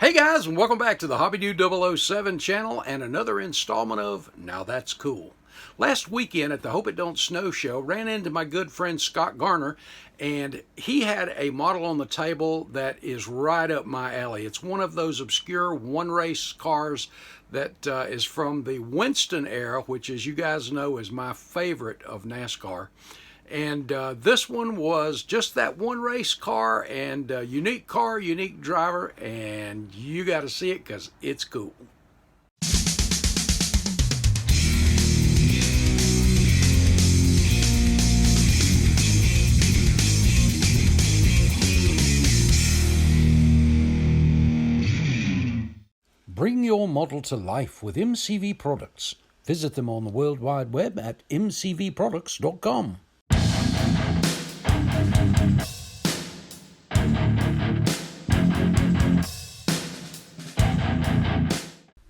Hey guys, and welcome back to the Hobby Dude 007 channel and another installment of Now That's Cool. Last weekend at the Hope It Don't Snow show, ran into my good friend Scott Garner, and he had a model on the table that is right up my alley. It's one of those obscure one-race cars that is from the Winston era, which, as you guys know, is my favorite of NASCAR. And this one was just that one race car, and unique car, unique driver, and you got to see it because it's cool. Bring your model to life with MCV products. Visit them on the World Wide Web at mcvproducts.com.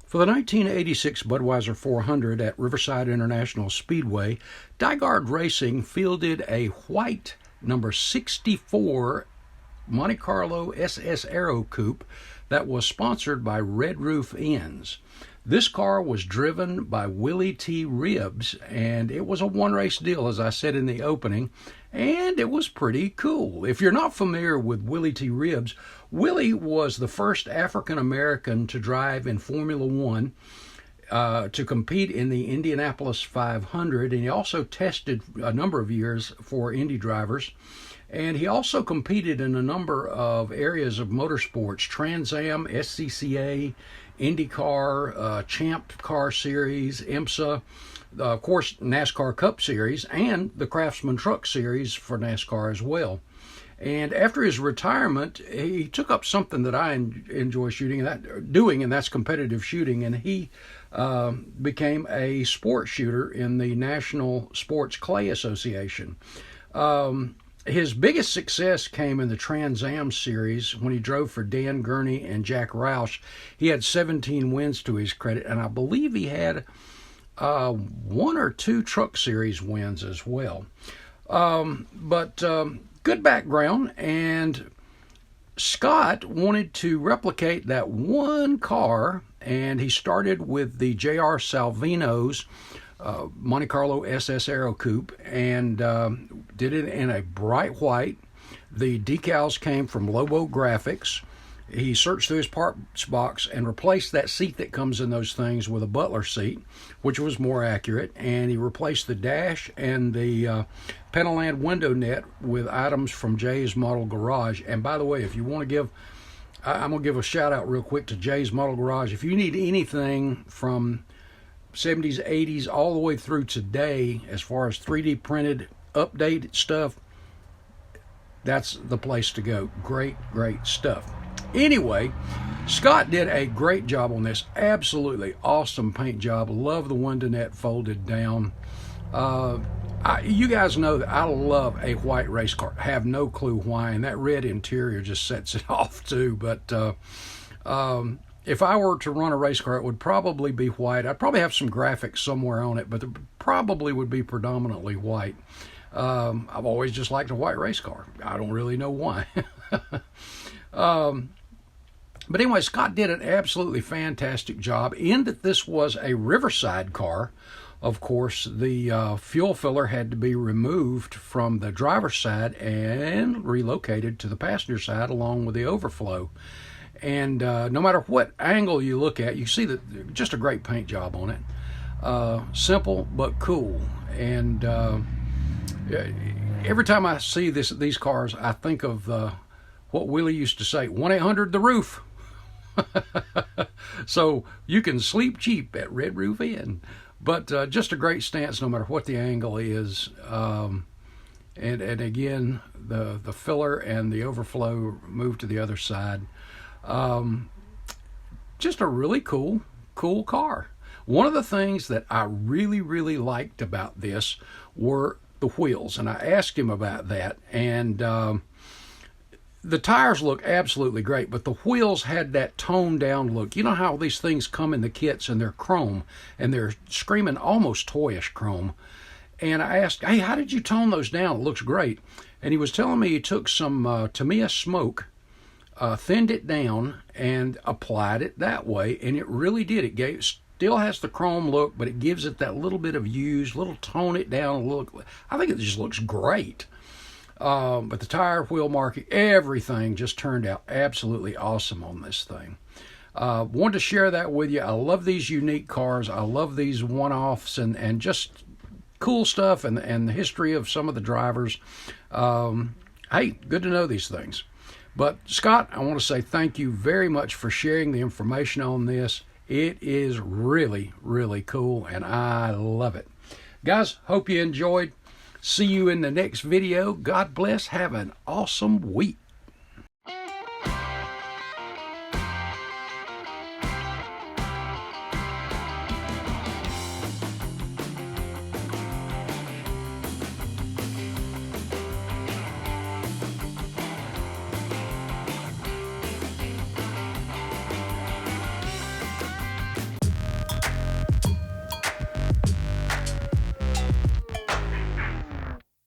For the 1986 Budweiser 400 at Riverside International Speedway, Dygard Racing fielded a white number 64 Monte Carlo SS Aero Coupe that was sponsored by Red Roof Ends. This car was driven by Willie T ribs, and it was a one-race deal, as I said in the opening, and it was pretty cool. If you're not familiar with Willie T ribs, Willie was the first African-American to drive in Formula One, to compete in the Indianapolis 500, and he also tested a number of years for Indy drivers. And he also competed in a number of areas of motorsports: Trans Am, SCCA, IndyCar, Champ Car Series, IMSA, of course NASCAR Cup Series, and the Craftsman Truck Series for NASCAR as well. And after his retirement, he took up something that I enjoy doing, and that's competitive shooting. And he became a sports shooter in the National Sports Clay Association. His biggest success came in the Trans Am series when he drove for Dan Gurney and Jack Roush. He had 17 wins to his credit, and I believe he had one or two Truck Series wins as well. But good background, and Scott wanted to replicate that one car, and he started with the J.R. Salvino's Monte Carlo SS Aero Coupe, and did it in a bright white. The decals came from Lobo Graphics. He searched through his parts box and replaced that seat that comes in those things with a Butler seat, which was more accurate, and he replaced the dash and the Pentaland window net with items from Jay's Model Garage. And by the way, if you want to give, I'm going to give a shout out real quick to Jay's Model Garage. If you need anything from 70s, 80s, all the way through today, as far as 3D printed, updated stuff, that's the place to go. Great, great stuff. Anyway, Scott did a great job on this. Absolutely awesome paint job. Love the window net folded down. You guys know that I love a white race car. Have no clue why, and that red interior just sets it off too. But if I were to run a race car, it would probably be white. I'd probably have some graphics somewhere on it, but it probably would be predominantly white. I've always just liked a white race car. I don't really know why. But anyway, Scott did an absolutely fantastic job in that this was a Riverside car. Of course, the fuel filler had to be removed from the driver's side and relocated to the passenger side along with the overflow. And no matter what angle you look at, you see that just a great paint job on it. Simple but cool. And every time I see these cars, I think of what Willie used to say, 1-800 the roof. So you can sleep cheap at Red Roof Inn. But just a great stance no matter what the angle is. And again, the filler and the overflow moved to the other side. Just a really cool car. One of the things that I really, really liked about this were the wheels, and I asked him about that, and the tires look absolutely great, but the wheels had that toned down look. You know how these things come in the kits and they're chrome, and they're screaming almost toyish chrome. And I asked, hey, how did you tone those down? It looks great. And he was telling me he took some Tamiya smoke thinned it down and applied it that way, and it really did. Still has the chrome look, but it gives it that little bit of use, little tone it down look. I think it just looks great. But the tire, wheel marking, everything just turned out absolutely awesome on this thing. Wanted to share that with you. I love these unique cars. I love these one-offs and just cool stuff and the history of some of the drivers. Hey, good to know these things. But Scott, I want to say thank you very much for sharing the information on this. It is really, really cool, and I love it. Guys, hope you enjoyed. See you in the next video. God bless. Have an awesome week.